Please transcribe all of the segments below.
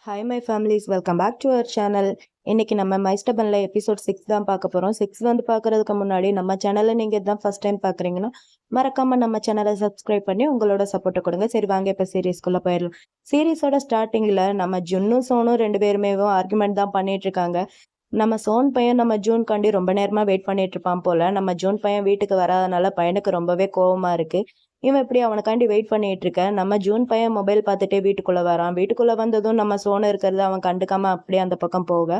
Hi my families, welcome back to our channel. இன்னைக்கு நம்ம மைஸ்டபனில் episode 6 தான் பார்க்க போகிறோம். 6 வந்து பார்க்குறதுக்கு முன்னாடி நம்ம சேனலில் நீங்கள் இதுதான் ஃபஸ்ட் டைம் பார்க்குறீங்கன்னா மறக்காமல் நம்ம சேனலை சப்ஸ்கிரைப் பண்ணி உங்களோட சப்போர்ட்டை கொடுங்க. சரி, வாங்க இப்போ சீரீஸ்குள்ளே போயிடலாம். சீரீஸோட ஸ்டார்டிங்கில் நம்ம ஜுன்னும் சோனும் ரெண்டு பேருமே ஆர்குமெண்ட் தான் பண்ணிட்டு இருக்காங்க. நம்ம சோன் பையன் நம்ம ஜூன் காண்டி ரொம்ப நேரமாக வெயிட் பண்ணிட்டு இருப்பான் போல. நம்ம ஜூன் பையன் வீட்டுக்கு வராதனால பையனுக்கு ரொம்பவே கோவமா இருக்கு. இவன் இப்படி அவனுக்காண்டி வெயிட் பண்ணிட்டு இருக்க நம்ம ஜூன் பையன் மொபைல் பார்த்துட்டே வீட்டுக்குள்ள வரான். வீட்டுக்குள்ள வந்ததும் நம்ம சோனு இருக்கிறது அவன் கண்டுக்காம அப்படியே அந்த பக்கம் போக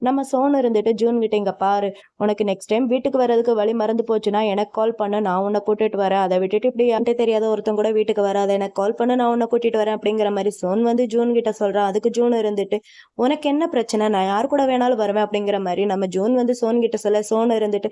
நம்ம சோனு இருந்துட்டு ஜூன் கிட்ட, இங்க பாரு, உனக்கு நெக்ஸ்ட் டைம் வீட்டுக்கு வர்றதுக்கு வழி மறந்து போச்சுன்னா எனக்கு கால் பண்ணு, நான் உன்னை கூட்டிட்டு வரேன். அதை விட்டுட்டு இப்படி என்கிட்ட தெரியாத ஒருத்தன் கூட வீட்டுக்கு வராத, எனக்கு கால் பண்ணு, நான் உன்னை கூட்டிட்டு வரேன் அப்படிங்கிற மாதிரி சோன் வந்து ஜூன் கிட்ட சொல்றான். அதுக்கு ஜூன் இருந்துட்டு, உனக்கு என்ன பிரச்சனை, நான் யார் கூட வேணாலும் வருவேன் அப்படிங்கிற மாதிரி நம்ம ஜூன் வந்து சோன் கிட்ட சொல்ல, சோன் இருந்துட்டு,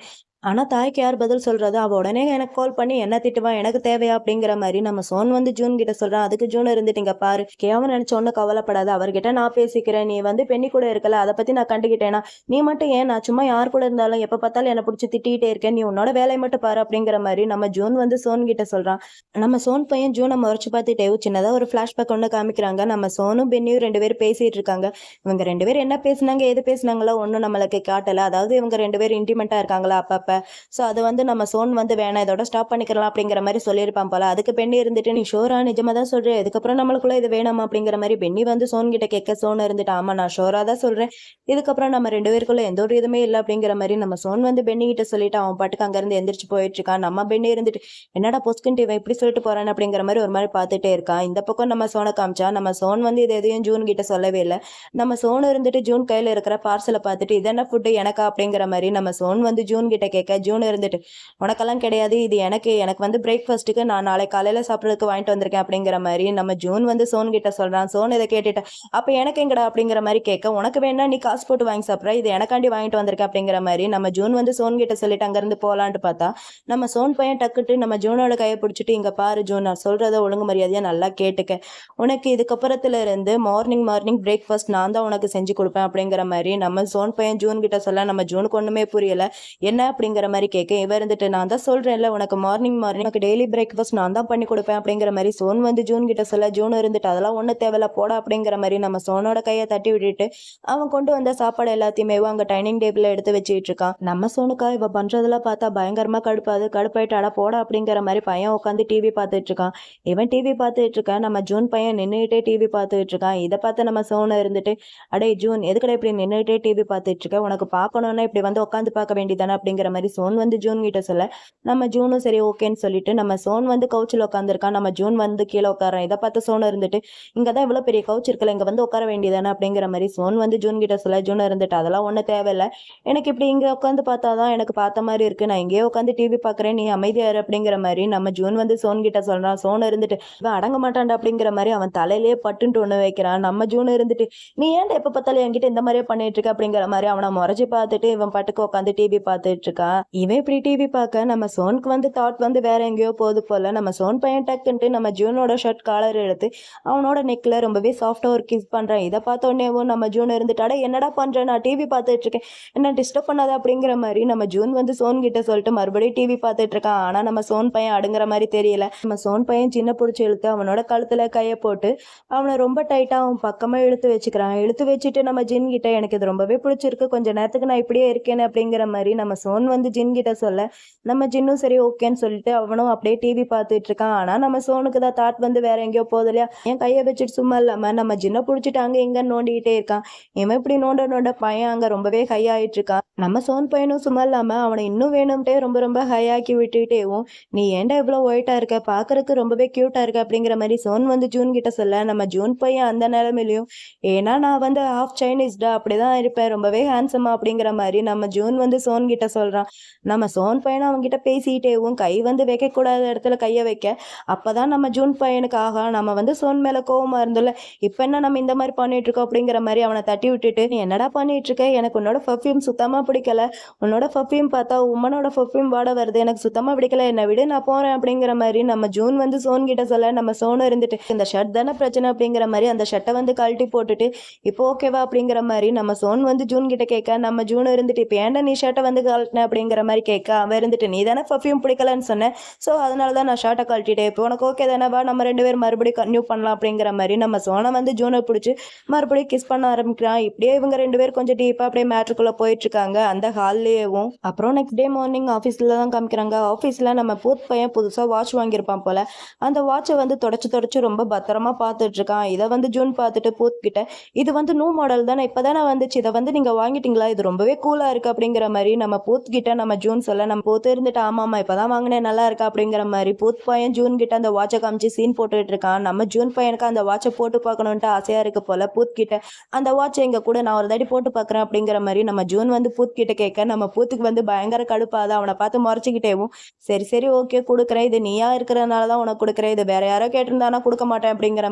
ஆனா தாய்க்கு யார் பதில் சொல்றது, அவ உடனே எனக்கு கால் பண்ணி என்ன திட்டுவா, எனக்கு தேவையா அப்படிங்கிற மாதிரி நம்ம சோன் வந்து ஜூன் கிட்ட சொல்றான். அதுக்கு ஜூன் இருந்துட்டு, இங்க பாரு, கேவன் நினைச்ச ஒண்ணு கவலைப்படாத, அவர்கிட்ட நான் பேசிக்கிறேன், நீ வந்து பெண்ணி கூட இருக்கல, அதை பத்தி நான் கண்டுகிட்டேனா, நீ மட்டும் ஏன், நான் சும்மா யார் கூட இருந்தாலும் எப்ப பார்த்தாலும் என்ன பிடிச்சி திட்டிகிட்டே இருக்கேன், நீ உன்னோட வேலையை மட்டும் பாரு அப்படிங்கிற மாதிரி நம்ம ஜூன் வந்து சோன் கிட்ட சொல்றான். நம்ம சோன் பையன் ஜூனை முறைச்சு பார்த்துட்டே சின்னதா ஒரு பிளாஷ்பேக் ஒன்று காமிக்கிறாங்க. நம்ம சோனும் பென்னியும் ரெண்டு பேரும் பேசிட்டு இருக்காங்க. இவங்க ரெண்டு பேரும் என்ன பேசினாங்க, எது பேசினாங்களோ ஒன்றும் நம்மளுக்கு காட்டல. அதாவது இவங்க ரெண்டு பேரும் இன்டிமெண்டா இருக்காங்களா அப்பப்ப. ஸோ அது வந்து நம்ம சோன் வந்து வேணாம், இதோட ஸ்டாப் பண்ணிக்கலாம் அப்படிங்கிற மாதிரி சொல்லியிருப்பான் போல. அதுக்கு பெண்ணி இருந்துட்டு, நீ ஷோரா, நிஜமா தான் சொல்றேன், இதுக்கப்புறம் நம்மளுக்குள்ள இது வேணாமா அப்படிங்கிற மாதிரி பெண்ணி வந்து சோன் கிட்ட கேட்க, சோன் இருந்துட்டு, ஆமா நான் ஷோரா தான் சொல்றேன், இதுக்கப்புறம் நம்ம ரெண்டு பேருக்குள்ள எந்த ஒரு இதுவுமே இல்லை அப்படிங்கிற மாதிரி நம்ம சோன் வந்து பெண்ணி கிட்ட சொல்லிட்டு அவன் பாட்டுக்கு அங்கிருந்து எந்திரிச்சு போயிட்டு இருக்கான். நம்ம பெண்ணி இருந்துட்டு, என்னடா பொஸ்கின் இவன் இப்படி சொல்லிட்டு போறான் அப்படிங்கிற மாதிரி ஒரு மாதிரி பார்த்துட்டே இருக்கான். இந்த பக்கம் நம்ம சோனை காமிச்சா நம்ம சோன் வந்து இது எதையும் ஜூன் கிட்ட சொல்லவே இல்லை. நம்ம சோன் இருந்துட்டு ஜூன் கையில இருக்கிற பார்சலை பார்த்துட்டு, இது என்ன ஃபுட்டு எனக்கா அப்படிங்கிற மாதிரி நம்ம சோன் வந்து ஜூன் கிட்ட கேட்க, ஜூன் இருந்துட்டு, உனக்கெல்லாம் கிடையாது, இது எனக்கு வந்து பிரேக்ஃபாஸ்ட்டுக்கு நான் நாளை காலையில சாப்பிட்றதுக்கு வாங்கிட்டு வந்திருக்கேன் அப்படிங்கிற மாதிரி நம்ம ஜூன் வந்து சோன் கிட்ட சொல்றான். சோன் இதை கேட்டுட்டு, அப்ப எனக்கு எங்கடா அப்படிங்கிற மாதிரி கேட்க, உனக்கு வேணா நீ காசு போட்டு வாங்கி சாப்பிட்ற, இது எனக்காண்டி வாங்கிட்டு வந்திருக்கேன் அப்படிங்கிற மாதிரி நம்ம ஜூன் வந்து சோன் கிட்ட சொல்லிட்டு அங்கிருந்து போலான்ட்டு பார்த்தா நம்ம சோன் பையன் டக்குட்டு நம்ம ஜூனோட கையை பிடிச்சிட்டு, இங்க பாரு ஜூன், நான் சொல்றத ஒழுங்கு மரியாதையா நல்லா கேட்டுக்க, உனக்கு இதுக்கப்புறத்துல இருந்து மார்னிங் பிரேக்ஃபாஸ்ட் நான் தான் உனக்கு செஞ்சு கொடுப்பேன் அப்படிங்கிற மாதிரி நம்ம சோன் பையன் ஜூன் கிட்ட சொல்ல நம்ம ஜூனுக்கு ஒண்ணுமே புரியல. என்ன அப்படிங்கிற மாதிரி கேட்க, இவ இருந்துட்டு, நான் தான் சொல்றேன்ல உனக்கு மார்னிங் உனக்கு டெய்லி பிரேக்ஃபாஸ்ட் நான் தான் பண்ணி கொடுப்பேன் அப்படிங்கிற மாதிரி சோன் வந்து ஜூன் கிட்ட சொல்ல, ஜூன் இருந்துட்டு, அதெல்லாம் ஒண்ணு தேவையில்ல போடா அப்படிங்கிற மாதிரி நம்ம சோனோட கையை தட்டி விட்டுட்டு அவன் கொண்டு வந்த சாப்பாடு எல்லாத்தையுமே அங்க டைனிங் டேபிள்ல எடுத்து வச்சுட்டு இருக்கான். நம்ம சோனுக்கா இவ பண்றதெல்லாம் பார்த்தா பயங்கரமா கடுப்பாயிட்டாடா போடா அப்படிங்கிற மாதிரி பையன் உட்காந்து டிவி பார்த்துட்டு இருக்கான். இவன் டிவி பார்த்துட்டு இருக்கான். நம்ம ஜூன் பையன் நின்றுட்டே டிவி பார்த்துட்டு இருக்கான். இதை பார்த்து நம்ம சோனை இருந்துட்டு, அடே ஜூன், எதுக்கடா இப்படி நின்றுட்டே டிவி பார்த்துட்டு இருக்க, உனக்கு பார்க்கணும்னா இப்படி வந்து உட்காந்து பார்க்க வேண்டியதானே அப்படிங்கிற மாதிரி சோன் வந்து ஜூன் கிட்ட சொல்ல நம்ம ஜூனும் சரி ஓகேன்னு சொல்லிட்டு நம்ம சோன் வந்து கவுச்சில் உட்காந்துருக்கான். நம்ம ஜூன் வந்து கீழே உட்காரான். இதை பார்த்து சோன் இருந்துட்டு, இங்கதான் இவ்வளவு பெரிய கவுச் இருக்கல, இங்க வந்து உட்கார வேண்டியதானே அப்படிங்கிற மாதிரி சோன் வந்து ஜூன் கிட்ட சொல்ல, ஜூன் இருந்துட்டு, அதெல்லாம் ஒன்றும் தேவையில்லை, எனக்கு இப்படி இங்க உட்காந்து பார்த்தாதான் எனக்கு பார்த்த மாதிரி இருக்கு, நான் இங்கேயே உட்காந்து டிவி பார்க்குறேன், நீ அமைதியாரு அப்படிங்கிற மாதிரி நம்ம ஜூன் வந்து சோன் கிட்ட சொல்றான். சோன் இருந்துட்டு, இவன் அடங்க மாட்டான்டா அப்படிங்கிற மாதிரி அவன் தலையிலேயே பட்டுன்ட்டு ஒன்று வைக்கிறான். நம்ம ஜூன் இருந்துட்டு, நீ ஏன்டா எப்ப பார்த்தாலும் என்கிட்ட இந்த மாதிரியே பண்ணிட்டு இருக்க அப்படிங்கிற மாதிரி அவனை முறைச்சு பார்த்துட்டு இவன் பாட்டுக்கு உட்காந்து டிவி பார்த்துட்டு இருக்கான். இவன் இப்படி டிவி பார்க்க நம்ம சோனுக்கு வந்து தாட் வந்து வேற எங்கேயோ போகுது போல. நம்ம சோன் பையன் டக்குன்ட்டு நம்ம ஜூனோட ஷர்ட் காலர் எடுத்து அவனோட நெக்ல ரொம்பவே சாஃப்டா ஒரு கிஸ் பண்றான். இதை பார்த்த உடனேவும் நம்ம ஜூன் இருந்துட்டாட, என்னடா பண்ற, நான் டிவி பார்த்துட்டு இருக்கேன், என்ன டிஸ்டர்ப் பண்ணாத அப்படிங்கிற மாதிரி நம்ம ஜூன் வந்து சோன் கிட்ட சொல்லிட்டு மறுபடியும் டிவி பார்த்துட்டு இருக்கான். ஆனா நம்ம சோன் பையன் அடுங்கிற மாதிரி தெரியல. நம்ம சோன் பையன் சின்ன பிடிச்சி இழுத்து அவனோட கழுத்துல கையை போட்டு அவனை ரொம்ப டைட்டா அவன் பக்கமா இழுத்து வச்சுக்கிறான். இழுத்து வச்சுட்டு நம்ம ஜின் கிட்ட, எனக்கு இது ரொம்பவே பிடிச்சிருக்கு, கொஞ்ச நேரத்துக்கு நான் இப்படியே இருக்கேன்னு அப்படிங்கிற மாதிரி நம்ம சோன் வந்து ஜின் கிட்ட சொல்ல நம்ம ஜின்னும் சரி ஓகேன்னு சொல்லிட்டு அவனும் அப்படியே டிவி பார்த்துட்டு இருக்கான். ஆனா நம்ம சோனுக்கு தான் தாட் வந்து வேற எங்கேயோ போகுது இல்லையா. என் கையை வச்சுட்டு சும்மா இல்லாம நம்ம ஜின்னை பிடிச்சிட்டு அங்க இங்க நோண்டிக்கிட்டே இருக்கான். இவன் இப்படி நோண்ட பையன் அங்க ரொம்பவே ஹை ஆயிட்டு இருக்கான். நம்ம சோன் பையனும் சும்மா இல்லாம அவனை இன்னும் வேணும்ட்டே ரொம்ப ஹை ஆக்கி விட்டுக்கிட்டேவும், நீ ஏன்டா இவ்வளவு ஒயிட்டா இருக்க, பாக்குறதுக்கு ரொம்பவே கியூட்டா இருக்க அப்படிங்கிற மாதிரி சோன் வந்து ஜூன் கிட்ட சொல்ல நம்ம ஜூன் பையன் அந்த நிலைமையிலையும், ஏன்னா நான் வந்து ஹாஃப் சைனீஸ்டா, அப்படிதான் இருப்பேன், ரொம்பவே ஹேண்ட்ஸமா அப்படிங்கிற மாதிரி நம்ம ஜூன் வந்து சோன் கிட்ட சொல்றான். நம்ம சோன் பையனை அவன்கிட்ட பேசிக்கிட்டேவும் கை வந்து வைக்கக்கூடாத இடத்துல கையை வைக்க, அப்பதான் நம்ம ஜூன் பையனுக்கு, ஆகா நம்ம வந்து சோன் மேல கோவமா இருந்தோம்ல, இப்ப என்ன நம்ம இந்த மாதிரி பண்ணிட்டு இருக்கோம் அப்படிங்கிற மாதிரி அவனை தட்டி விட்டுட்டு, நீ என்னடா பண்ணிட்டு இருக்க? எனக்கு உன்னோட பர்ஃப்யூம் சுத்தமா பிடிக்கல. உன்னோட பர்ஃப்யூம் பார்த்தா உமனோட பர்ஃப்யூம் வாட வருது. எனக்கு சுத்தமா பிடிக்கல. என்ன விடு நான் போறேன் அப்படிங்கிற மாரி நம்ம ஜூன் வந்து சோன் கிட்ட சொல்ல, நம்ம சோனும் இருந்துட்டு இந்த ஷர்ட் தானே பிரச்சனை அப்படிங்கிற மாரி அந்த ஷர்ட்டை வந்து கழட்டி போட்டுட்டு இப்போ ஓகேவா அப்படிங்கிற மாரி நம்ம சோன் வந்து ஜூன் கிட்ட கேட்க, நம்ம ஜூன் இருந்துட்டு இப்போ ஏன்டா நீ ஷர்ட்டை வந்து கழட்டின அப்படிங்கிற மாரி கேட்க, அவன் இருந்துட்டு நீ தானே பர்ஃப்யூம் பிடிக்கலன்னு சொன்னேன். ஸோ அதனால தான் நான் ஷர்ட்டை கழட்டிட்டேன். இப்போ உனக்கு ஓகே தானே, வா நம்ம 2 பேரும் மறுபடியும் கன்டினியூ பண்ணலாம் அப்படிங்கிற மாரி நம்ம சோனை வந்து ஜூனை பிடிச்சி மறுபடியும் கிஸ் பண்ண ஆரம்பிக்கிறான். இப்படியே இவங்க 2 பேரும் கொஞ்சம் டீப்பா அப்படியே மேட்ருக்குள்ள போயிட்டு இருக்காங்க அந்த ஹால்லேயேவும். அப்புறம் நெக்ஸ்ட் டே மார்னிங் ஆஃபீஸில் தான் காமிக்கிறாங்க. ஆஃபீஸில் நம்ம பூத் பையன் புதுசாக வாட்ச் வாங்கியிருப்பான் போல. அந்த வாட்சை வந்து தொடச்சு ரொம்ப பத்திரமா பார்த்துட்டு இருக்கான். இதை வந்து ஜூன் பார்த்துட்டு பூத் கிட்ட, இது வந்து நியூ மாடல் தானே, இப்போ தானே வந்துச்சு, இதை வந்து நீங்கள் வாங்கிட்டீங்களா, இது ரொம்பவே கூலாக இருக்குது அப்படிங்கிற மாதிரி நம்ம பூத் கிட்ட நம்ம ஜூன் சொல்ல, நம்ம பூத்து இருந்துட்டு ஆமாம்மா இப்போ தான் வாங்கினேன் நல்லா இருக்கா அப்படிங்கிற மாதிரி பூத் பையன் ஜூன் கிட்ட அந்த வாட்சை காமிச்சு சீன் போட்டுட்டு இருக்கான். நம்ம ஜூன் பையனுக்கு அந்த வாட்சை போட்டு பார்க்கணுன்ட்டு ஆசையாக இருக்கு போல. பூத் கிட்ட அந்த வாட்சை எங்க கூட நான் ஒரு தாட்டி போட்டு பார்க்குறேன் அப்படிங்கிற மாதிரி நம்ம ஜூன் வந்து பூத் கிட்ட கேட்க, நம்ம பூத்துக்கு வந்து பயங்கர கடுப்பாதான் அவனை பார்த்து முறைச்சிக்கிட்டேவும், சரி சரி ஓகே கொடுக்குறேன், இது நீயா இருக்கிறதுனால தான் உனக்கு கொடுக்குறேன், இது வேற யாரோ கேட்டிருந்தானா கொடுக்க மாட்டேன் அப்படிங்கிற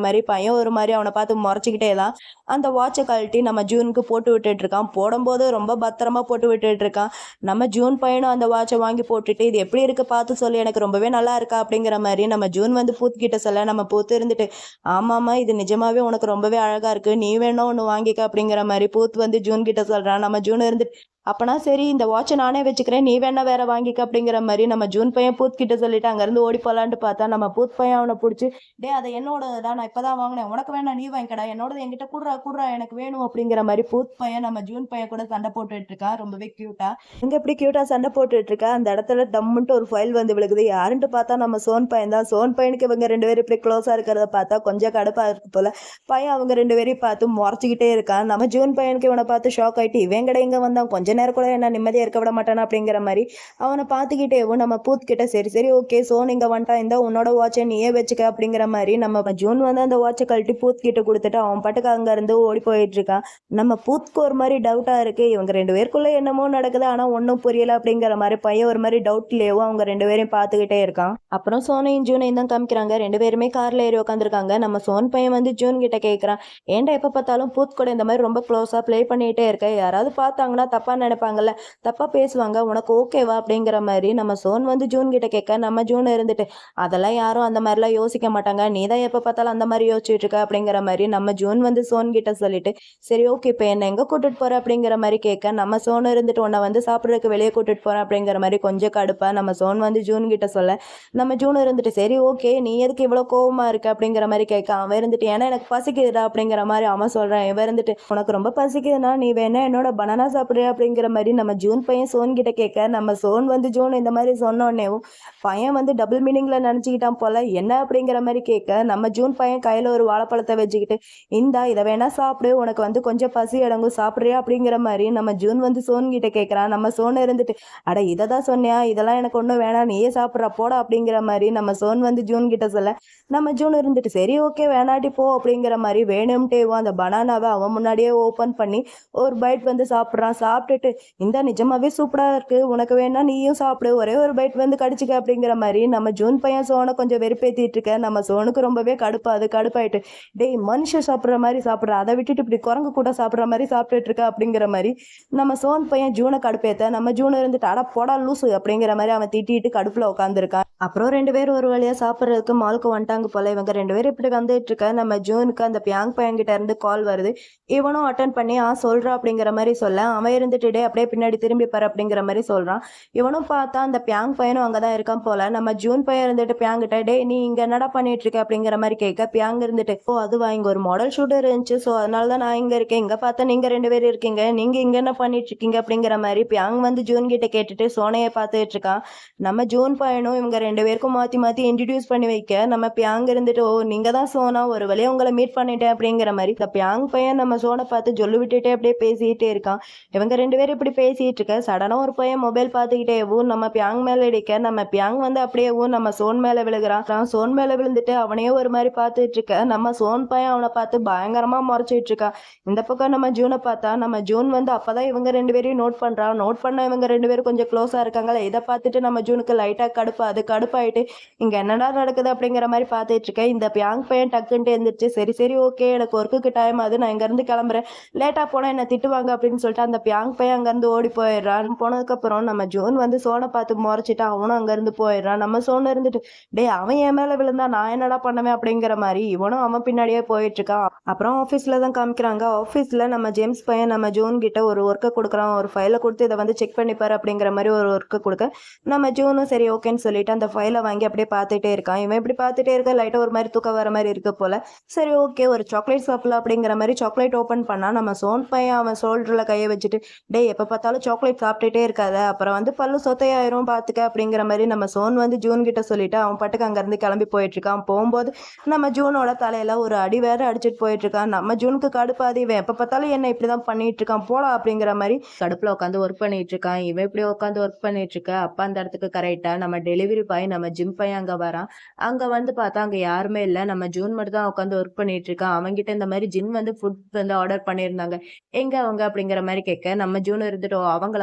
மாதிரி பையன் ஒரு மாதிரி அவனை பார்த்து முறைச்சிக்கிட்டே தான் அந்த வாட்சை கழட்டி நம்ம ஜூனுக்கு போட்டு விட்டுட்டு இருக்கான். போடும்போது ரொம்ப பத்திரமா போட்டு விட்டுட்டு இருக்கான். நம்ம ஜூன் பையனும் அந்த வாட்சை வாங்கி போட்டுட்டு இது எப்படி இருக்கு பார்த்து சொல்லி, எனக்கு ரொம்பவே நல்லா இருக்கா அப்படிங்கிற மாதிரி நம்ம ஜூன் வந்து பூத் கிட்ட சொல்ல, நம்ம பூத்து இருந்துட்டு ஆமாம்மா இது நிஜமாவே உனக்கு ரொம்பவே அழகா இருக்கு, நீ வேணா ஒன்று வாங்கிக்க அப்படிங்கிற மாதிரி பூத் வந்து ஜூன் கிட்ட சொல்றான். நம்ம ஜூன் இருந்து அப்பனா சரி இந்த வாட்சை நானே வச்சுக்கிறேன், நீ வேணா வேற வாங்கிக்க அப்படிங்கிற மாதிரி நம்ம ஜூன் பையன் பூத் கிட்ட சொல்லிட்டு அங்கேருந்து ஓடி போகலான்ட்டு பார்த்தா நம்ம பூத் பையன் அவனை பிடிச்சி, டே அதை என்னோடதான் நான் இப்போதான் வாங்கினேன், உனக்கு வேணா நீ வாங்கிக்கடா, என்னோடது என்கிட்ட குடுறா எனக்கு வேணும் அப்படிங்கிற மாதிரி பூத் பையன் நம்ம ஜூன் பையன் கூட சண்டை போட்டுட்டு இருக்கா. ரொம்பவே கியூட்டா இங்க எப்படி கியூட்டா சண்டை போட்டுட்டு இருக்கா. அந்த இடத்துல டம்முன்ட்டு ஒரு ஃபைல் வந்து விழுகுது. யாருன்ட்டு பார்த்தா நம்ம சோன் பையன் தான். சோன் பையனுக்கு இவங்க 2 பேரும் இப்படி க்ளோஸா இருக்கிறத பார்த்தா கொஞ்சம் கடுப்பா இருக்கு போல. பையன் அவங்க 2 பேரையும் பார்த்து முறைச்சிக்கிட்டே இருக்கான். நம்ம ஜூன் பையனுக்கு இவனை பார்த்து ஷாக் ஆயிட்டு, இவன் கடை இங்க வந்தான் கொஞ்ச நேரம் கூட என்ன நிம்மதியாக இருக்க விட மாட்டானா அப்படிங்கிற மாதிரி அவனை பார்த்துக்கிட்டேவும் நம்ம பூத் கிட்ட சரி சரி ஓகே சோன் இங்கே வந்துட்டான், இந்த உன்னோட வாட்சை நீயே வச்சுக்க அப்படிங்கிற மாதிரி நம்ம ஜூன் வந்து அந்த வாட்சை கழட்டி பூத் கிட்ட கொடுத்துட்டு அவன் பாட்டுக்கு அங்கேருந்து ஓடி போயிட்டு இருக்கான். நம்ம பூத்துக்கு ஒரு மாதிரி டவுட்டாக இருக்கு, இவங்க 2 பேருக்குள்ள என்னமோ நடக்குது ஆனால் ஒன்றும் புரியல அப்படிங்கிற மாதிரி பையன் ஒரு மாதிரி டவுட்லேயோ அவங்க 2 பேரையும் பார்த்துக்கிட்டே இருக்கான். அப்புறம் சோனையும் ஜூனையும் தான் காமிக்கிறாங்க. 2 பேருமே காரில் ஏறி உட்காந்துருக்காங்க. நம்ம சோன் பையன் வந்து ஜூன் கிட்ட கேட்குறான், ஏன்டா எப்போ பார்த்தாலும் பூத் கூட இந்த மாதிரி ரொம்ப க்ளோஸாக ப்ளே பண்ணிகிட்டே இருக்க, யாராவது பார்த்தாங்கன்னா தப்பாக நினைப்பாங்கல்ல, தப்பா பேசுவாங்க, உனக்கு ஓகேவா அப்படிங்கிற மாதிரி நம்ம சோன் வந்து ஜூன் கிட்ட கேட்க, நம்ம ஜூன் இருந்துட்டு அதெல்லாம் யாரும் அந்த மாதிரிலாம் யோசிக்க மாட்டாங்க, நீ தான் எப்போ பார்த்தாலும் அந்த மாதிரி யோசிச்சுட்டு இருக்க அப்படிங்கிற மாதிரி நம்ம ஜூன் வந்து சோன் கிட்ட சொல்லிட்டு, சரி ஓகே இப்போ என்ன எங்கே கூட்டிட்டு போற அப்படிங்கிற மாதிரி கேட்க, நம்ம சோன் இருந்துட்டு உன்னை வந்து சாப்பிட்றதுக்கு வெளியே கூட்டிட்டு போறேன் அப்படிங்கிற மாதிரி கொஞ்சம் கடுப்பா நம்ம சோன் வந்து ஜூன் கிட்ட சொல்ல, நம்ம ஜூன் இருந்துட்டு சரி ஓகே நீ எதுக்கு இவ்வளோ கோவமா இருக்க அப்படிங்கிற மாதிரி கேட்க, அவன் இருந்துட்டு ஏன்னா எனக்கு பசிக்குதுடா அப்படிங்கிற மாதிரி அவன் சொல்றான். இவன் இருந்துட்டு உனக்கு ரொம்ப பசிக்குதுன்னா நீ வேணா என்னோட பனானா சாப்பிட்றியா அப்படிங்கிற மாதிரி நம்ம ஜூன் பையன் சோன் கிட்ட கேட்க, நம்ம சோன் வந்து ஜூன் இந்த மாதிரி சொன்னோடனேவும் பையன் வந்து டபுள் மீனிங்ல நினைச்சுக்கிட்டான் போல. என்ன அப்படிங்கிற மாதிரி கேட்க, நம்ம ஜூன் பையன் கையில ஒரு வாழைப்பழத்தை வச்சுக்கிட்டு, இந்தா இதை வேணா சாப்பிடு, உனக்கு வந்து கொஞ்சம் பசி அடங்கும் சாப்பிட்றியா அப்படிங்கிற மாதிரி நம்ம ஜூன் வந்து சோன் கிட்ட கேட்குறான். நம்ம சோன் இருந்துட்டு அட இதை தான் சொன்னியா, இதெல்லாம் எனக்கு ஒன்றும் வேணாம் நீயே சாப்பிட்றா போடா அப்படிங்கிற மாதிரி நம்ம சோன் வந்து ஜூன் கிட்ட சொல்ல, நம்ம ஜூன் இருந்துட்டு சரி ஓகே வேணாட்டி போ அப்படிங்கிற மாதிரி வேணும்ட்டேவும் அந்த பனானாவை அவன் முன்னாடியே ஓப்பன் பண்ணி ஒரு பைட் வந்து சாப்பிட்றான். சாப்பிட்டுட்டு இந்த நிஜமாவே சூப்பராக இருக்குது, உனக்கு வேணா நீயும் சாப்பிடு, ஒரே ஒரு பைட் வந்து கடிச்சிக்க அப்படிங்கிற மாதிரி நம்ம ஜூன் பையன் சோனை கொஞ்சம் வெறுப்பேற்றிட்டு இருக்க. நம்ம சோனுக்கு ரொம்பவே கடுப்பாயிட்டு, டேய் மனுஷன் சாப்பிட்ற மாதிரி சாப்பிட்ற, அதை விட்டுட்டு இப்படி குரங்கு கூட சாப்பிட்ற மாதிரி சாப்பிட்டுட்டு இருக்க அப்படிங்கிற மாதிரி நம்ம சோன் பையன் ஜூனை கடுப்பேற்ற, நம்ம ஜூன் இருந்துட்டு அட போடா லூசு அப்படிங்கிற மாதிரி அவன் திட்டிட்டு கடுப்பில் உட்காந்துருக்கான். அப்புறம் 2 பேரும் ஒரு வழியாக சாப்பிட்றதுக்கு மாலுக்கு வந்துட்டாங்க போல. இவங்க 2 பேரும் இப்படி வந்துட்டு இருக்க, நம்ம ஜூனுக்கு அந்த பியாங் பையன்கிட்ட இருந்து கால் வருது. இவனும் அட்டன் பண்ணி சொல்றா அப்படிங்கிற மாதிரி சொல்ல, அவன் இருந்துட்டு டே அப்படியே பின்னாடி திரும்பி பாரு அப்படிங்கிற மாதிரி சொல்றான். இவனும் பார்த்தா அந்த பியாங் பையனும் அங்கதான் இருக்கான் போல. நம்ம ஜூன் பையன் இருந்துட்டு பியாங்கிட்ட டே நீ இங்க என்னடா பண்ணிட்டு இருக்க அப்படிங்கிற மாதிரி கேட்க, பியாங் இருந்துட்டு ஓ அதுவா இங்க ஒரு மாடல் ஷூட் இருந்துச்சு, ஸோ அதனாலதான் நான் இங்க இருக்கேன், இங்க பார்த்தா நீங்க 2 பேரும் இருக்கீங்க, நீங்க இங்க என்ன பண்ணிட்டு இருக்கீங்க அப்படிங்கிற மாதிரி பியாங் வந்து ஜூன் கிட்ட கேட்டுட்டு சோனையை பார்த்துட்டு இருக்கான். நம்ம ஜூன் பையனும் இவங்க 2 பேருக்கும் மாத்தி மாத்தி இன்ட்ரடியூஸ் பண்ணி வைக்க, நம்ம பியாங் இருந்துட்டு ஓ நீங்க தான் சோனா, ஒரு வழியா உங்களை மீட் பண்ணிட்டேன் அப்படிங்கிற மாதிரி இந்த பியாங் பையன் நம்ம சோனை பார்த்து ஜொல்லு விட்டுட்டே அப்படியே பேசிட்டே இருக்கான். இவங்க 2 பேரும் இப்படி பேசிட்டு இருக்க, சடனா ஒரு பையன் மொபைல் பார்த்துக்கிட்டேவும் நம்ம பியாங் மேல இடிக்க, நம்ம பியாங் வந்து அப்படியேவும் நம்ம சோன் மேல விழுகிறான். சோன் மேல விழுந்துட்டு அவனையே ஒரு மாதிரி பார்த்துட்டு இருக்க, நம்ம சோன் பையன் அவனை பார்த்து பயங்கரமா முறைச்சிட்டு இருக்கான். இந்த பக்கம் நம்ம ஜூனை பார்த்தா நம்ம ஜூன் வந்து அப்பதான் இவங்க 2 பேரையும் நோட் பண்றான். நோட் பண்ண இவங்க 2 பேரும் கொஞ்சம் க்ளோஸா இருக்காங்களா, இதை பார்த்துட்டு நம்ம ஜூனுக்கு லைட்டா கடுப்பு. அது கடுப்பாயிட்டு இங்க என்னடா நடக்குது அப்படிங்கிற மாதிரி பார்த்துட்டு இருக்கேன். இந்த பியாங் பையன் டக்குன்ட்டு எழுந்திரிச்சு சரி சரி ஓகே எனக்கு ஒர்க்குக்கு டைம் ஆகுது நான் இங்கேருந்து கிளம்புறேன், லேட்டாக போனால் என்ன திட்டுவாங்க அப்படின்னு சொல்லிட்டு அந்த பியாங் பையன் அங்கேருந்து ஓடி போயிடுறான். போனதுக்கப்புறம் நம்ம ஜோன் வந்து சோனை பார்த்து முறைச்சிட்டு அவனும் அங்கேருந்து போயிடுறான். நம்ம சோனை இருந்துட்டு டேய் அவன் என் மேலே விழுந்தா நான் என்னடா பண்ணுவேன் அப்படிங்கிற மாதிரி இவனும் அவன் பின்னாடியே போயிட்டு இருக்கான். அப்புறம் ஆஃபீஸில் தான் காமிக்கிறாங்க. ஆஃபீஸில் நம்ம ஜேம்ஸ் பையன் நம்ம ஜூன் கிட்ட ஒரு ஒர்க்கை கொடுக்குறான். ஒரு ஃபைலை கொடுத்து இதை வந்து செக் பண்ணிப்பார் அப்படிங்கிற மாதிரி ஒரு ஒர்க்கை கொடுக்க நம்ம ஜூனும் சரி ஓகேன்னு சொல்லிட்டு அந்த ஃபைலை வாங்கி அப்படியே பார்த்துட்டே இருக்கான். இவன் இப்படி பார்த்துட்டே இருக்க லைட்டாக ஒரு மாதிரி தூக்கம் வர மாதிரி இருக்க போல சரி ஓகே ஒரு சாக்லேட் சாப்பிடலாம் அப்படிங்கிற மாதிரி சாக்லேட் ஓப்பன் பண்ணால் நம்ம சோன் பையன் அவன் ஷோல்டரில் கையை வச்சுட்டு டே எப்போ பார்த்தாலும் சாக்லேட் சாப்பிட்டுட்டே இருக்காத அப்புறம் வந்து பல்லு சொத்தையாயிரும் பார்த்துக்க அப்படிங்கிற மாதிரி நம்ம சோன் வந்து ஜூன் கிட்ட சொல்லிட்டு அவன் பாட்டுக்கு அங்கேருந்து கிளம்பி போயிட்டு இருக்கான். போகும்போது நம்ம ஜூனோட தலையில ஒரு அடி வேற அடிச்சுட்டு போயிட்டு இருக்கான். நம்ம ஜூனுக்கு கடுப்பாதி இவன் எப்ப பார்த்தாலும் என்ன இப்படிதான் பண்ணிட்டு இருக்கான் போல அப்படிங்கிற மாதிரி கடுப்புல உட்காந்து ஒர்க் பண்ணிட்டு இருக்கான். இவன் இப்படி உட்காந்து ஒர்க் பண்ணிட்டு இருக்க அப்ப அந்த இடத்துக்கு கரெக்டா நம்ம டெலிவரி பாய் நம்ம ஜிம் பையன் அங்க வரான். அங்க வந்து பார்த்தா அங்க யாருமே இல்லை, நம்ம ஜூன் மட்டும் தான் உட்காந்து ஒர்க் பண்ணிட்டு இருக்கான். அவங்கிட்ட இந்த மாதிரி ஜிம் வந்து ஃபுட் வந்து ஆர்டர் பண்ணியிருந்தாங்க, எங்க அவங்க அப்படிங்கிற மாதிரி கேட்க நம்ம ஜூன் இருந்துட்டு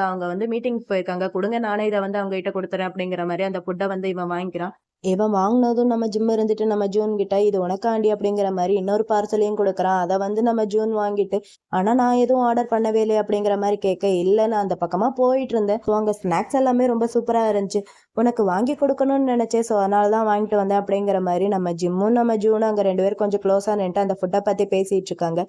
அவங்க வந்து மீட்டிங் போயிருக்காங்க, கொடுங்க நானே இதை வந்து அவங்க கிட்ட கொடுத்துறேன் அப்படிங்கிற மாதிரி அந்த ஃபுட்டை வந்து இவன் வாங்கிக்கிறான். இவன் வாங்கினதும் நம்ம ஜிம் இருந்துட்டு நம்ம ஜூன் கிட்ட இது உனக்காண்டி அப்படிங்கிற மாதிரி இன்னொரு பார்சலையும் கொடுக்குறான். அதை வந்து நம்ம ஜூன் வாங்கிட்டு ஆனா நான் எதுவும் ஆர்டர் பண்ணவே இல்லை அப்படிங்கிற மாதிரி கேட்க இல்லை நான் அந்த பக்கமா போயிட்டு இருந்தேன், ஸோ அங்கே ஸ்நாக்ஸ் எல்லாமே ரொம்ப சூப்பரா இருந்துச்சு, உனக்கு வாங்கி கொடுக்கணும்னு நினைச்சேன், ஸோ அதனால தான் வாங்கிட்டு வந்தேன் அப்படிங்கிற மாதிரி நம்ம ஜிம்மும் நம்ம ஜூனும் அங்கே ரெண்டு பேரும் கொஞ்சம் க்ளோஸாக நின்று அந்த ஃபுட்டை பற்றி பேசிட்டு இருக்காங்க.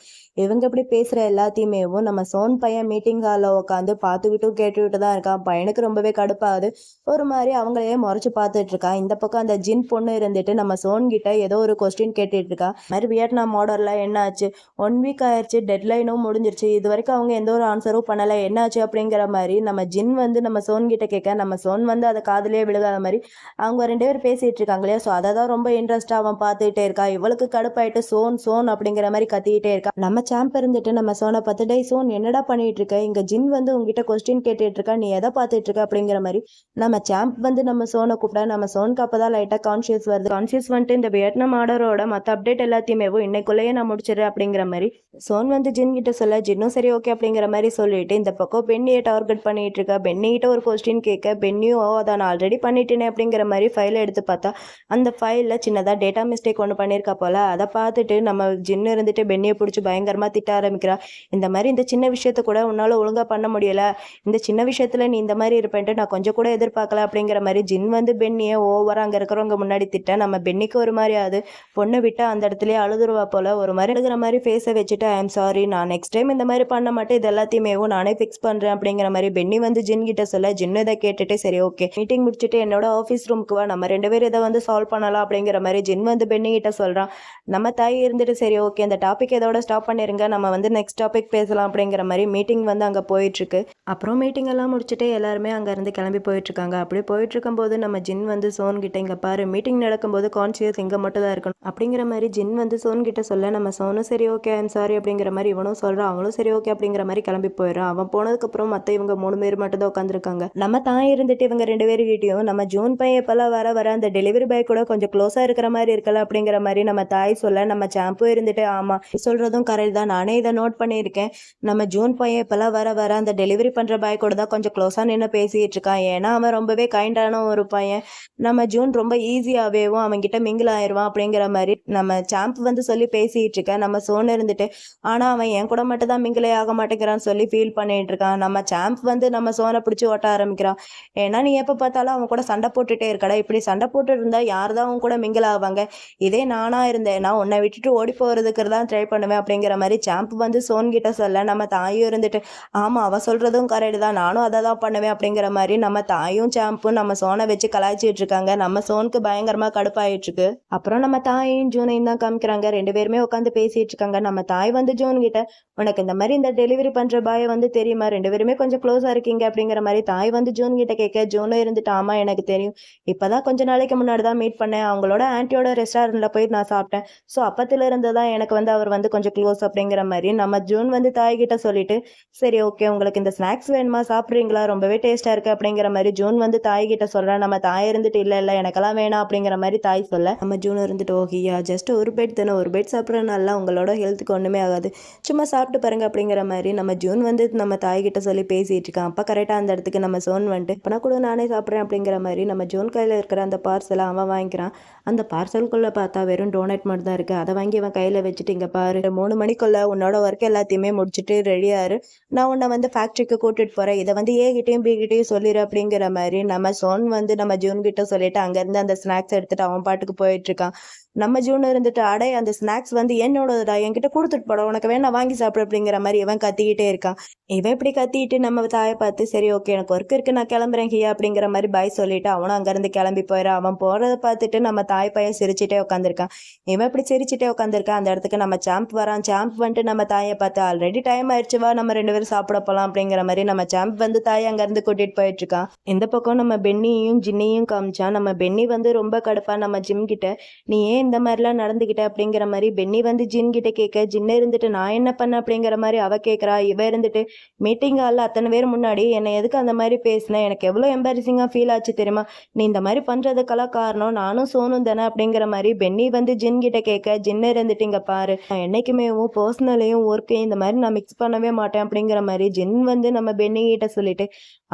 இவங்க இப்படி பேசுகிற எல்லாத்தையுமேவும் நம்ம சோன் பையன் மீட்டிங் ஹாலில் உட்காந்து பார்த்துக்கிட்டும் கேட்டுக்கிட்டு தான் இருக்கான். பையனுக்கு ரொம்பவே கடுப்பாகுது, ஒரு மாதிரி அவங்களையே முறைச்சு பார்த்துட்டு இருக்கான். இந்த பக்கம் அந்த ஜின் பொண்ணு இருந்துட்டு நம்ம சோன் கிட்ட ஏதோ ஒரு கொஸ்டின் கேட்டுட்டு இருக்கா. மாதிரி வியட்நாம் ஆர்டர்ல என்ன ஆச்சு, 1 வீக் ஆயிடுச்சு, டெட்லைனும் முடிஞ்சிருச்சு, இது வரைக்கும் அவங்க எந்த ஒரு ஆன்சரும் பண்ணலை, என்னாச்சு அப்படிங்கிற மாதிரி நம்ம ஜின் வந்து நம்ம சோன் கிட்ட கேட்க நம்ம சோன் வந்து அதை காதுலயே விழுகாத மாதிரி அவங்க ரெண்டு பேரும் பேசிட்டு இருக்காங்க இல்லையா, ஸோ அதை தான் ரொம்ப இன்ட்ரெஸ்டா அவன் பார்த்துக்கிட்டே இருக்கா. இவளுக்கு கடுப்பாயிட்டு சோன் சோன் அப்படிங்கிற மாதிரி கத்திக்கிட்டே இருக்கா. நம்ம சாம்ப் இருந்துட்டு நம்ம சோனை பார்த்து டே சோன் என்னடா பண்ணிட்டு இருக்க, இங்க ஜின் வந்து உங்ககிட்ட கொஸ்டின் கேட்டுட்டு இருக்கா, நீ எதை பார்த்துட்டு இருக்க அப்படிங்கிற மாதிரி நம்ம சாம்ப் வந்து நம்ம சோனை கூப்பிட்டா நம்ம சோனுக்கு அப்பதான் லைட்டா கான்ஷியஸ் வருது. கான்ஷியஸ் வந்துட்டு இந்த வியட்நாம் ஆர்டரோட மற்ற அப்டேட் எல்லாத்தையுமே இன்னைக்குள்ளேயே நான் முடிச்சிடுறேன் அப்படிங்கிற மாதிரி சோன் வந்து ஜின் கிட்ட சொல்ல ஜின்னும் சரி ஓகே அப்படிங்கிற மாதிரி சொல்லிட்டு இந்த பக்கம் பென்னியை டார்கெட் பண்ணிட்டு இருக்கா. பென்னி கிட்ட ஒரு கொஸ்டின் கேட்க பென்னியும் அதை நான் ஆல்ரெடி பண்ணிட்டேனே அப்படிங்கிற மாதிரி ஃபைலை எடுத்து பார்த்தா அந்த ஃபைலில் சின்னதாக டேட்டா மிஸ்டேக் ஒன்று பண்ணியிருக்கா போல. அதை பார்த்துட்டு நம்ம ஜின்னு இருந்துட்டு பென்னியை பிடிச்சி பயங்கரமாக திட்ட ஆரம்பிக்கிறா. இந்த மாதிரி இந்த சின்ன விஷயத்த கூட உன்னால் ஒழுங்காக பண்ண முடியல, இந்த சின்ன விஷயத்தில் நீ இந்த மாதிரி இருப்பேன்ட்டு நான் கொஞ்சம் கூட எதிர்பார்க்கல அப்படிங்கிற மாதிரி ஜின் வந்து பென்னியை ஓவராக அங்கே இருக்கிறவங்க முன்னாடி திட்ட நம்ம பென்னிக்கு ஒரு மாதிரி ஆகுது. பொண்ணை விட்டு அந்த இடத்துலயே அழுதுருவா போல. ஒரு மாதிரி எழுதுற மாதிரி ஃபேஸை வச்சுட்டு ஐ எம் சாரி, நான் நெக்ஸ்ட் டைம் இந்த மாதிரி பண்ண மாட்டேன், இது எல்லாத்தையுமே நானே ஃபிக்ஸ் பண்ணுறேன் அப்படிங்கிற மாதிரி பென்னி வந்து ஜின் கிட்ட சொல்ல ஜின்னு இதை கேட்டுட்டு சரி ஓகே மீட்டிங் முடிச்சுட்டு என்னோட ஆஃபீஸ் ரூமுக்கு வா, நம்ம ரெண்டு பேரும் இதை வந்து சால்வ் பண்ணலாம் அப்படிங்கிற மாதிரி ஜின் வந்து பென்னி கிட்ட சொல்கிறான். நம்ம தாய் இருந்துட்டு சரி ஓகே இந்த டாபிக் இதோட ஸ்டாப் பண்ணிருங்க, நம்ம வந்து நெக்ஸ்ட் டாபிக் பேசலாம் அப்படிங்கிற மாதிரி மீட்டிங் வந்து அங்கே போயிட்டுருக்கு. அப்புறம் மீட்டிங் எல்லாம் முடிச்சுட்டு எல்லாருமே அங்கேருந்து கிளம்பி போயிட்டுருக்காங்க. அப்படி போயிட்டு இருக்கும்போது நம்ம ஜின் வந்து சோன் கிட்ட இங்கே பாரு மீட்டிங் நடக்கும்போது கான்சியஸ் இங்கே மட்டும் தான் இருக்கணும் அப்படிங்கிற மாதிரி ஜின் வந்து சோன் கிட்ட சொல்ல நம்ம சோனும் சரி ஓகே ஐம் சாரி அப்படிங்கிற மாதிரி இவனும் சொல்கிறான். அவனும் சரி ஓகே அப்படிங்கிற மாதிரி கிளம்பி போயிடுறான். அவன் போனதுக்கப்புறம் மற்ற இவங்க 3 பேர் மட்டும் தான் உட்காந்துருக்காங்க. நம்ம தாய் இருந்துட்டு இவங்க 2 பேர்கிட்டையும் நம்ம ஜூன் பையன் இப்போல்லாம் வர அந்த டெலிவரி பாய் கூட கொஞ்சம் க்ளோஸாக இருக்கிற மாதிரி இருக்கல அப்படிங்கிற மாதிரி நம்ம தாய் சொல்ல நம்ம சாம்பு இருந்துட்டு ஆமாம் சொல்கிறதும் கரெக்ட் தான், நானே இதை நோட் பண்ணியிருக்கேன், நம்ம ஜூன் பையன் இப்போல்லாம் வர அந்த டெலிவரி பண்ணுற பாய் கூட தான் கொஞ்சம் க்ளோஸாக நின்று பேசிகிட்டு இருக்கான். ஏன்னா அவன் ரொம்பவே கைண்டான ஒரு பையன், நம்ம ஜூன் ரொம்ப ஈஸியாகவேவும் அவன்கிட்ட மிங்கிள் ஆயிடுவான் அப்படிங்கிற மாதிரி நம்ம சாம்ப் வந்து சொல்லி பேசிகிட்டு இருக்கேன். நம்ம சோன் இருந்துட்டு ஆனால் அவன் என் கூட மட்டும் தான் மிங்கிளே ஆக மாட்டேங்கிறான்னு சொல்லி ஃபீல் பண்ணிட்டு இருக்கான். நம்ம சாம்ப் வந்து நம்ம சோனை பிடிச்சி ஓட்ட ஆரம்பிக்கிறான். ஏன்னா நீ எப்போ பார்த்தாலும் அவன் கூட சண்டை போட்டுட்டே இருக்கடா, இப்படி சண்டை போட்டு இருந்தா யார் தான் அவன் கூட மிங்கிள் ஆவாங்க, இதே நானா இருந்தேன் நான் உன்னை விட்டுட்டு ஓடி போகிறதுக்கு தான் ட்ரை பண்ணுவேன் அப்படிங்கிற மாதிரி சாம்ப் வந்து சோன் கிட்ட சொல்ல நம்ம தாயும் இருந்துட்டு ஆமாம் அவ சொல்கிறதும் கரெக்டு தான், நானும் அதை தான் பண்ணுவேன் அப்படிங்கிற மாதிரி நம்ம தாயும் சாம்பும் நம்ம சோனை வச்சு கலாய்ச்சிட்டு இருக்காங்க. நம்ம சோனுக்கு பயங்கரமாக கடுப்பாயிட்டு இருக்கு. அப்புறம் நம்ம தாயும் ஜூனையும் தான் காமிக்கிறாங்க. 2 பேருமே உட்காந்து பேசிட்டு இருக்காங்க. நம்ம தாய் வந்து ஜூன் கிட்ட உனக்கு இந்த மாதிரி இந்த டெலிவரி பண்ணுற பாயை வந்து தெரியுமா, 2 பேருமே கொஞ்சம் க்ளோஸாக இருக்கீங்க அப்படிங்கிற மாதிரி தாய் வந்து ஜூன் கிட்ட கேட்க ஜூனும் இருந்துட்டு ஆமா எனக்கு தெரியும், இப்போதான் கொஞ்ச நாளைக்கு முன்னாடி தான் மீட் பண்ணேன், அவங்களோட ஆன்ட்டியோட ரெஸ்டாரண்ட்டில் போய் நான் சாப்பிட்டேன், ஸோ அப்பத்துல இருந்து தான் எனக்கு வந்து அவர் வந்து கொஞ்சம் க்ளோஸ் அப்படிங்கிற மாதிரி நம்ம ஜூன் வந்து தாய்கிட்ட சொல்லிட்டு சரி ஓகே உங்களுக்கு இந்த ஸ்நாக்ஸ் வேணுமா சாப்பிட்றீங்களா, ரொம்பவே டேஸ்ட்டாக இருக்குது அப்படிங்கிற மாதிரி ஜூன் வந்து தாய்கிட்ட சொல்கிறேன். நம்ம தாய் இருந்துட்டு இல்லை எனக்கு எனக்கெல்லாம் வேணாம் அப்படிங்கிற மாதிரி தாய் சொல்ல நம்ம ஜூன் இருந்துட்டு ஓகேயா ஜஸ்ட் ஒரு பெட் தானே, ஒரு பெட் சாப்பிட்றதுனால உங்களோட ஹெல்த்துக்கு ஒன்றுமே ஆகாது, சும்மா சாப்பிட்டு பாருங்க அப்படிங்கிற மாதிரி நம்ம ஜூன் வந்து நம்ம தாய்கிட்ட சொல்லி பேசிட்டு இருக்கான். அப்போ கரெக்டாக அந்த இடத்துக்கு நம்ம சோன் வந்துட்டு அப்பனா கூட நானே சாப்பிட்றேன் அப்படிங்கிற மாதிரி நம்ம ஜூன் கையில் இருக்கிற அந்த பார்சலை அவன் வாங்கிக்கிறான். அந்த பார்சலுக்குள்ளே பார்த்தா வெறும் டோனட் மட்டும் தான் இருக்குது. அதை வாங்கி அவன் கையில் வச்சுட்டு இங்கே பாரு 3 மணிக்குள்ளே உன்னோட ஒர்க் எல்லாத்தையுமே முடிச்சுட்டு ரெடியாரு, நான் உன்னை வந்து ஃபேக்ட்ரிக்கு கூட்டிட்டு போகிறேன், இதை வந்து ஏகிட்டையும் பிகிட்டையும் சொல்லிடு அப்படிங்கிற மாதிரி நம்ம சோன் வந்து நம்ம ஜூன் கிட்ட சொல்லிட்டு அங்கேருந்து அந்த ஸ்நாக்ஸ் எடுத்துட்டு அவன் பாட்டுக்கு போயிட்டு இருக்கான். நம்ம ஜூன் இருந்துட்டு அடே அந்த ஸ்நாக்ஸ் வந்து என்னோடதா, என்கிட்ட கொடுத்துட்டு போட, உனக்கு வேணா வாங்கி சாப்பிடு அப்படிங்கிற மாதிரி இவன் கத்திக்கிட்டே இருக்கான். இவன் இப்படி கத்திட்டு நம்ம தாயை பார்த்து சரி ஓகே எனக்கு ஒர்க் இருக்கு நான் கிளம்புறேன் ஹியா அப்படிங்கிற மாதிரி பாய் சொல்லிட்டு அவனும் அங்கேருந்து கிளம்பி போயிடான். அவன் போகிறத பார்த்துட்டு நம்ம தாய் பையன் சிரிச்சுட்டே உட்காந்துருக்கான். இவன் இப்படி சிரிச்சுட்டே உட்காந்துருக்கான். அந்த இடத்துக்கு நம்ம சாம்ப் வரான். சாம்ப் வந்துட்டு நம்ம தாயை பார்த்து ஆல்ரெடி டைம் ஆயிடுச்சு வா நம்ம 2 பேரும் சாப்பிட போகலாம் அப்படிங்கிற மாதிரி நம்ம சாம்ப் வந்து தாயை அங்கேருந்து கூட்டிகிட்டு போயிட்டு இருக்கான். இந்த பக்கம் நம்ம பென்னியையும் ஜின்னையும் காமிச்சான். நம்ம பென்னி வந்து ரொம்ப கடுப்பா நம்ம ஜிம் கிட்ட நீ ஏன் இந்த மாதிரிலாம் நடந்துக்கிட்ட அப்படிங்கிற மாதிரி பென்னி வந்து ஜின் கிட்ட கேட்க, ஜின்ன இருந்துட்டு நான் என்ன பண்ண அப்படிங்கிற மாதிரி அவ கேட்குறா. இவ இருந்துட்டு மீட்டிங் ஹாலில் அத்தனை பேர் முன்னாடி என்னை எதுக்கு அந்த மாதிரி பேசினேன், எனக்கு எவ்வளோ எம்பாரசிங்காக ஃபீல் ஆச்சு தெரியுமா, நீ இந்த மாதிரி பண்ணுறதுக்கெல்லாம் காரணம் நானும் சோனும் தானே அப்படிங்கிற மாதிரி பென்னி வந்து ஜின் கிட்ட கேட்க, ஜின்ன இருந்துட்டு இங்கே பாரு நான் என்றைக்குமே பர்சனலையும் ஒர்க்கையும் இந்த மாதிரி நான் மிக்ஸ் பண்ணவே மாட்டேன் அப்படிங்கிற மாதிரி ஜின் வந்து நம்ம பென்னி கிட்ட சொல்லிட்டு,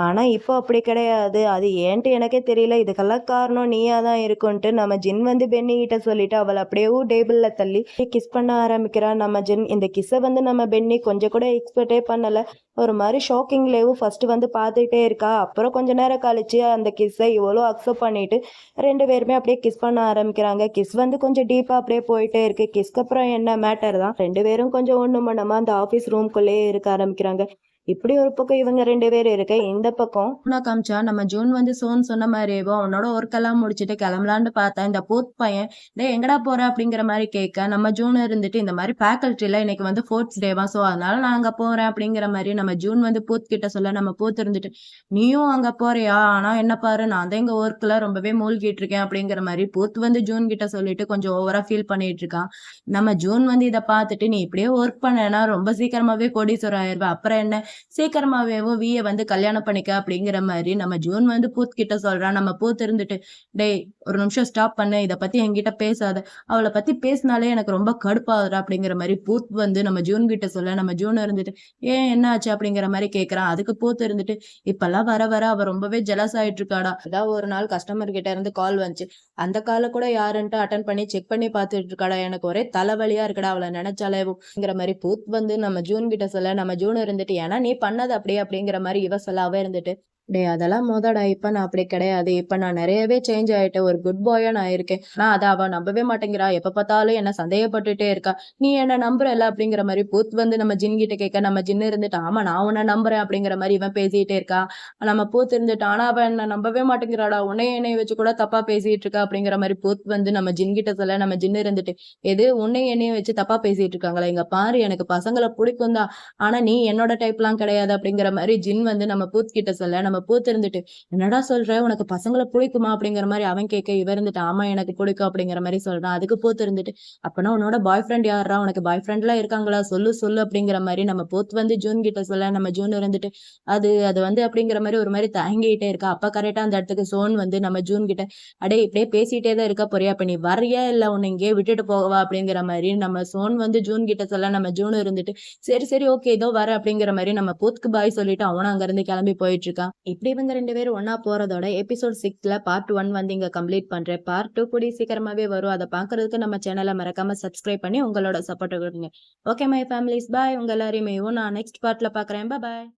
ஆனால் இப்போ அப்படி கிடையாது, அது ஏன்ட்டு எனக்கே தெரியல, இதுக்கெல்லாம் காரணம் நீயா தான் இருக்குன்ட்டு நம்ம ஜின் வந்து பென்னி கிட்ட சொல்லிட்டு அவளை அப்படியே டேபிளில் தள்ளி கிஸ் பண்ண ஆரம்பிக்கிறா. நம்ம ஜின் இந்த கிஸ்ஸை வந்து நம்ம பென்னி கொஞ்சம் கூட எக்ஸ்பெக்டே பண்ணலை. ஒரு மாதிரி ஷாக்கிங்லேயும் ஃபர்ஸ்ட் வந்து பார்த்துக்கிட்டே இருக்கா. அப்புறம் கொஞ்ச நேரம் கழிச்சு அந்த கிஸ்ஸை இவ்வளோ அக்செப்ட் பண்ணிட்டு 2 பேருமே அப்படியே கிஸ் பண்ண ஆரம்பிக்கிறாங்க. கிஸ் வந்து கொஞ்சம் டீப்பாக அப்படியே போயிட்டே இருக்கு. கிஸ்க்கு அப்புறம் என்ன மேட்டர் தான் 2 பேரும் கொஞ்சம் ஒன்று மணமா அந்த ஆஃபீஸ் ரூம்குள்ளேயே இருக்க ஆரம்பிக்கிறாங்க. இப்படி ஒரு பக்கம் இவங்க 2 பேர் இருக்க, இந்த பக்கம் காமிச்சா நம்ம ஜூன் வந்து சோன் சொன்ன மாதிரி உன்னோட ஒர்க் எல்லாம் முடிச்சுட்டு கிளம்பலான்னு பார்த்தா இந்த போத் பையன் டே எங்கடா போற அப்படிங்கிற மாதிரி கேட்க, நம்ம ஜூன் இருந்துட்டு இந்த மாதிரி ஃபேக்கல்ட்டில இன்னைக்கு வந்து 4th டேவா, ஸோ அதனால நான் அங்க போறேன் அப்படிங்கிற மாதிரி நம்ம ஜூன் வந்து பூத் கிட்ட சொல்ல, நம்ம பூத் இருந்துட்டு நீயும் அங்க போறியா, ஆனா என்ன பாரு நான் தான் எங்க ஒர்க்ல ரொம்பவே மூழ்கிட்டு இருக்கேன் அப்படிங்கிற மாதிரி பூத் வந்து ஜூன் கிட்ட சொல்லிட்டு கொஞ்சம் ஓவரா ஃபீல் பண்ணிட்டு இருக்கான். நம்ம ஜூன் வந்து இதை பார்த்துட்டு நீ இப்படியே ஒர்க் பண்ணனா ரொம்ப சீக்கிரமாவே கோடீஸ்வரர் ஆயிருவா, அப்புறம் என்ன சீக்கிரமாவேவும் விய வந்து கல்யாணம் பண்ணிக்க அப்படிங்கிற மாதிரி நம்ம ஜூன் வந்து பூத் கிட்ட சொல்றான். நம்ம பூத் இருந்துட்டு டேய் ஒரு நிமிஷம் ஸ்டாப் பண்ணு, இதை பத்தி என்கிட்ட பேசாத, அவளை பத்தி பேசினாலே எனக்கு ரொம்ப கடுப்பாகுறா அப்படிங்கிற மாதிரி பூத் வந்து நம்ம ஜூன் கிட்ட சொல்ல, நம்ம ஜூன் இருந்துட்டு ஏன் என்ன ஆச்சு அப்படிங்கிற மாதிரி கேட்கறான். அதுக்கு பூத் இருந்துட்டு இப்பெல்லாம் வர வர அவ ரொம்பவே ஜெலஸ் ஆயிட்டு இருக்காடா, அதான் ஒரு நாள் கஸ்டமர் கிட்ட இருந்து கால் வந்துச்சு, அந்த காலை கூட யாருன்ட்டு அட்டன் பண்ணி செக் பண்ணி பார்த்துட்டு இருக்காடா, எனக்கு ஒரே தலைவலியா இருக்கடா அவளை நினைச்சாலேங்கிற மாதிரி பூத் வந்து நம்ம ஜூன் கிட்ட சொல்ல, நம்ம ஜூன் இருந்துட்டு ஏன்னா நீ பண்ணது அப்படியே அப்படிங்கிற மாதிரி இவ சொல்ல, அவ இருந்துட்டு டேய் அதெல்லாம் மோதடா, இப்ப நான் அப்படி கிடையாது, இப்ப நான் நிறையவே சேஞ்ச் ஆயிட்டேன், ஒரு குட் பாயா நான் இருக்கேன், நான் அதை அவ நம்பவே மாட்டேங்கிறா, எப்ப பார்த்தாலும் என்ன சந்தேகப்பட்டுட்டே இருக்கா, நீ என்ன நம்புறல அப்படிங்கிற மாதிரி பூத் வந்து நம்ம ஜின் கிட்ட கேட்க, நம்ம ஜின்னு இருந்துட்டு ஆமா நான் உன்னை நம்புறேன் அப்படிங்கிற மாதிரி இவன் பேசிட்டே இருக்கா. நம்ம பூத் இருந்துட்டு ஆனா அவ என்ன நம்பவே மாட்டேங்கிறாடா, என்னைய வச்சு கூட தப்பா பேசிட்டு இருக்கா அப்படிங்கிற மாதிரி பூத் வந்து நம்ம ஜின் கிட்ட சொல்ல, நம்ம ஜின்னு இருந்துட்டு எது என்னையும் வச்சு தப்பா பேசிட்டு இருக்காங்களா, இங்க பாரு எனக்கு பசங்களை பிடிக்கும் தான், ஆனா நீ என்னோட டைப்லாம் கிடையாது அப்படிங்கிற மாதிரி ஜின் வந்து நம்ம பூத் கிட்ட சொல்ல, நம்ம பூத்து இருந்துட்டு என்னடா சொல்ற உனக்கு பசங்களை பிடிக்குமா அப்படிங்கிற மாதிரி அவன் கேட்க, இவ இருந்துட்டு ஆமா எனக்கு பிடிக்கும் அப்படிங்கிற மாதிரி சொல்றான். அதுக்கு பூத்து இருந்துட்டு அப்பனா உன்னோட பாய் ஃப்ரெண்ட் யாரா, உனக்கு பாய் ஃப்ரெண்ட் எல்லாம் இருக்காங்களா, சொல்லு சொல்லு அப்படிங்கிற மாதிரி நம்ம பூத் வந்து ஜூன் கிட்ட சொல்ல, நம்ம ஜூன் இருந்துட்டு அது வந்து அப்படிங்கிற மாதிரி ஒரு மாதிரி தயங்கிட்டே இருக்கா. அப்ப கரெக்டா அந்த இடத்துக்கு சோன் வந்து நம்ம ஜூன் கிட்ட அடே இப்படியே பேசிட்டே தான் இருக்க போறியா, அப்ப நீ வரையா இல்ல உன்னை இங்கே விட்டுட்டு போகவா அப்படிங்கிற மாதிரி நம்ம சோன் வந்து ஜூன் கிட்ட சொல்ல, நம்ம ஜூன் இருந்துட்டு சரி சரி ஓகே இதோ வர அப்படிங்கிற மாதிரி நம்ம பூத்துக்கு பாய் சொல்லிட்டு அவனும் அங்க இருந்து கிளம்பி போயிட்டு இருக்கான். இப்படி இவங்க 2 பேரும் ஒன்னா போறதோட எபிசோட் 6ல பார்ட் 1 வந்து இங்க கம்ப்ளீட் பண்றேன். பார்ட் 2 கூடி சீக்கிரமாவே வரும். அதை பாக்குறதுக்கு நம்ம சேனலை மறக்காம சப்ஸ்கிரைப் பண்ணி உங்களோட சப்போர்ட் கொடுங்க. ஓகே மை ஃபேமிலிஸ் பாய், உங்க எல்லாரையுமே நான் நெக்ஸ்ட் பார்ட்ல பாக்குறேன். பாய்.